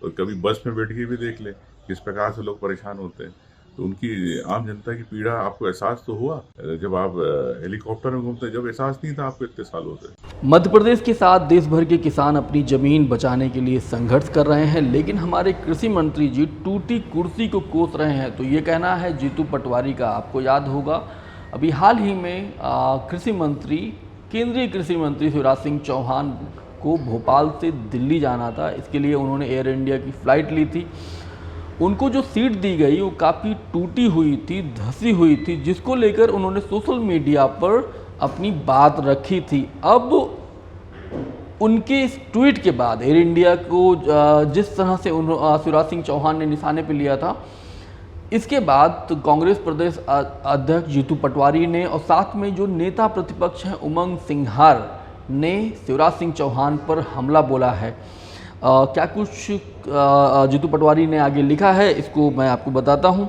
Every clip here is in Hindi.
और कभी बस में बैठ के भी देख ले किस प्रकार से लोग परेशान होते हैं। तो उनकी आम जनता की पीड़ा आपको एहसास तो हुआ जब आप हेलीकॉप्टर में घूमते, जब एहसास नहीं था आपको इतने सालों से। मध्य प्रदेश के साथ देश भर के किसान अपनी जमीन बचाने के लिए संघर्ष कर रहे हैं, लेकिन हमारे कृषि मंत्री जी टूटी कुर्सी को कोस रहे हैं। तो ये कहना है जीतू पटवारी का। आपको याद होगा अभी हाल ही में केंद्रीय कृषि मंत्री शिवराज सिंह चौहान को भोपाल से दिल्ली जाना था। इसके लिए उन्होंने एयर इंडिया की फ़्लाइट ली थी। उनको जो सीट दी गई वो काफ़ी टूटी हुई थी, धंसी हुई थी, जिसको लेकर उन्होंने सोशल मीडिया पर अपनी बात रखी थी। अब उनके इस ट्वीट के बाद एयर इंडिया को जिस तरह से शिवराज सिंह चौहान ने निशाने पर लिया था, इसके बाद तो कांग्रेस प्रदेश अध्यक्ष जीतू पटवारी ने और साथ में जो नेता प्रतिपक्ष हैं उमंग सिंघार ने शिवराज सिंह चौहान पर हमला बोला है। क्या कुछ जीतू पटवारी ने आगे लिखा है, इसको मैं आपको बताता हूं।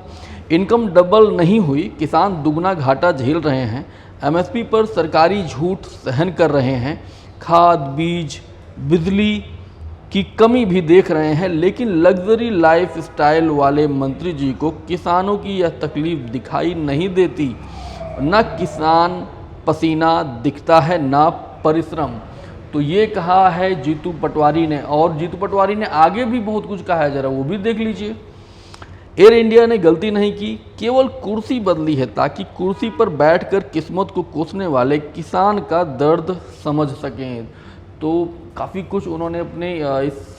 इनकम डबल नहीं हुई, किसान दुगना घाटा झेल रहे हैं। एमएसपी पर सरकारी झूठ सहन कर रहे हैं। खाद, बीज, बिजली की कमी भी देख रहे हैं, लेकिन लग्जरी लाइफ स्टाइल वाले मंत्री जी को किसानों की यह तकलीफ दिखाई नहीं देती। न किसान पसीना दिखता है, न परिश्रम। तो ये कहा है जीतू पटवारी ने। और जीतू पटवारी ने आगे भी बहुत कुछ कहा है, ज़रा वो भी देख लीजिए। एयर इंडिया ने गलती नहीं की, केवल कुर्सी बदली है ताकि कुर्सी पर बैठकर किस्मत को कोसने वाले किसान का दर्द समझ सकें। तो काफ़ी कुछ उन्होंने अपने इस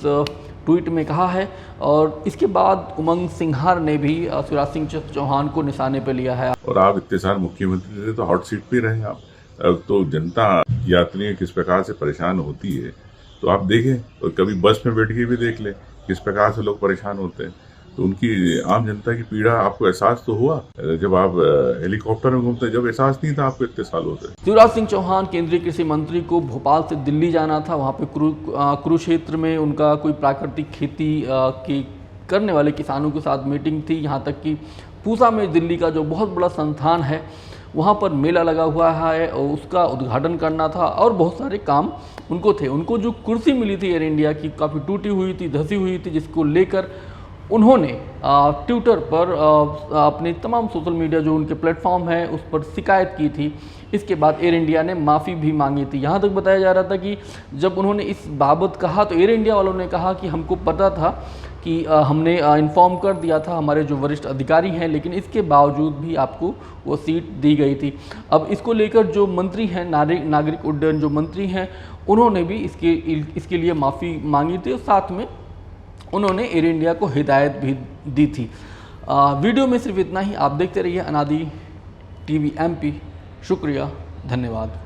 ट्वीट में कहा है। और इसके बाद उमंग सिंघार ने भी शिवराज सिंह चौहान को निशाने पर लिया है। और आप इतने साल मुख्यमंत्री थे तो हॉट सीट पे रहे आप। अब तो जनता यात्रियां किस प्रकार से परेशान होती है तो आप देखें, और कभी बस में बैठ के भी देख ले किस प्रकार से लोग परेशान होते हैं। तो उनकी आम जनता की पीड़ा आपको एहसास तो हुआ जब आप हेलीकॉप्टर में घूमते, जब एहसास नहीं था आपको इतने सालों से। शिवराज सिंह चौहान केंद्रीय कृषि मंत्री को भोपाल से दिल्ली जाना था। वहाँ पे कुरुक्षेत्र में उनका कोई प्राकृतिक खेती की करने वाले किसानों के साथ मीटिंग थी। यहाँ तक कि पूसा में दिल्ली का जो बहुत बड़ा संस्थान है वहाँ पर मेला लगा हुआ है और उसका उद्घाटन करना था और बहुत सारे काम उनको थे। उनको जो कुर्सी मिली थी एयर इंडिया की काफ़ी टूटी हुई थी, धंसी हुई थी, जिसको लेकर उन्होंने ट्विटर पर अपने तमाम सोशल मीडिया जो उनके प्लेटफॉर्म हैं उस पर शिकायत की थी। इसके बाद एयर इंडिया ने माफ़ी भी मांगी थी। यहाँ तक बताया जा रहा था कि जब उन्होंने इस बाबत कहा तो एयर इंडिया वालों ने कहा कि हमको पता था कि हमने इन्फॉर्म कर दिया था हमारे जो वरिष्ठ अधिकारी हैं, लेकिन इसके बावजूद भी आपको वो सीट दी गई थी। अब इसको लेकर जो मंत्री हैं, नागरिक उड्डयन जो मंत्री हैं, उन्होंने भी इसके लिए माफ़ी मांगी थी और साथ में उन्होंने एयर इंडिया को हिदायत भी दी थी। वीडियो में सिर्फ इतना ही। आप देखते रहिए अनादि टीवी MP। शुक्रिया, धन्यवाद।